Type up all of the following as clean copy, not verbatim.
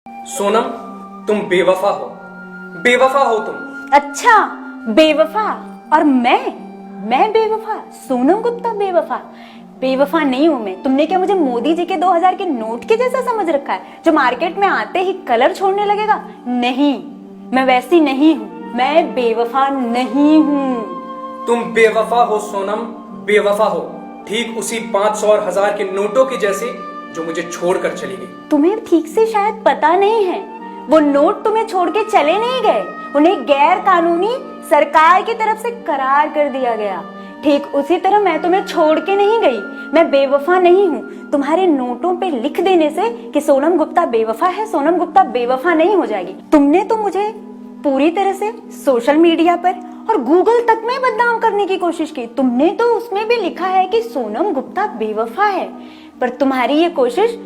सोनम, तुम बेवफा हो। बेवफा हो तुम। अच्छा, बेवफा। और मैं बेवफा? सोनम गुप्ता बेवफा? बेवफा नहीं हूं मैं। तुमने क्या मुझे मोदी जी के 2000 के नोट के जैसा समझ रखा है, जो मार्केट में आते ही कलर छोड़ने लगेगा? नहीं, मैं वैसी नहीं हूं। मैं बेवफा नहीं हूं। तुम बेवफा हो सोनम, बेवफा हो। ठीक उसी 500 और 1000 के नोटों की जैसी जो मुझे छोड़कर चली गई। तुम्हें ठीक से शायद पता नहीं है, वो नोट तुम्हें छोड़ के चले नहीं गए, उन्हें गैर कानूनी सरकार की तरफ से करार कर दिया गया। ठीक उसी तरह मैं तुम्हें छोड़ के नहीं गई। मैं बेवफा नहीं हूँ। तुम्हारे नोटों पे लिख देने से कि सोनम गुप्ता बेवफा है, सोनम गुप्ता बेवफा नहीं हो जाएगी। तुमने तो मुझे पूरी तरह से सोशल मीडिया पर और गूगल तक में बदनाम करने की कोशिश की। तुमने तो उसमें भी लिखा है कि सोनम गुप्ता बेवफा है, पर तुम्हारी ये कोशिश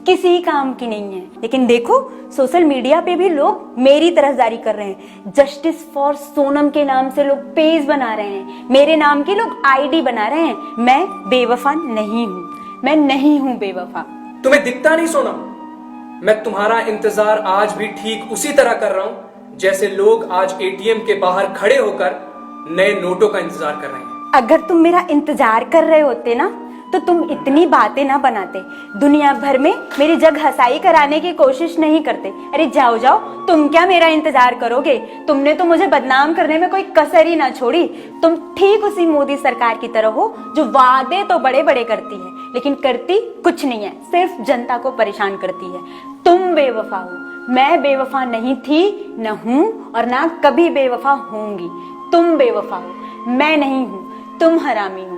किसी काम की नहीं है। लेकिन देखो, सोशल मीडिया पे भी लोग मेरी तरफदारी कर रहे हैं। जस्टिस फॉर सोनम के नाम से लोग पेज बना रहे हैं, मेरे नाम की लोग आईडी बना रहे हैं। मैं बेवफा नहीं हूँ, मैं नहीं हूँ बेवफा। तुम्हें दिखता नहीं सोनम? मैं तुम्हारा इंतजार आज भी ठीक उसी तरह कर रहा हूं जैसे लोग आज एटीएम के बाहर खड़े होकर नए नोटों का इंतजार कर रहे हैं। अगर तुम मेरा इंतजार कर रहे होते ना, तो तुम इतनी बातें ना बनाते, दुनिया भर में मेरी जग हसाई कराने की कोशिश नहीं करते। अरे जाओ जाओ, तुम क्या मेरा इंतजार करोगे? तुमने तो मुझे बदनाम करने में कोई कसर ही ना छोड़ी। तुम ठीक उसी मोदी सरकार की तरह हो जो वादे तो बड़े बड़े करती है, लेकिन करती कुछ नहीं है, सिर्फ जनता को परेशान करती है। तुम बेवफा हो, मैं बेवफा नहीं थी, न हूं और ना कभी बेवफा होंगी। तुम बेवफा हो, मैं नहीं हूं। तुम हरामी हो।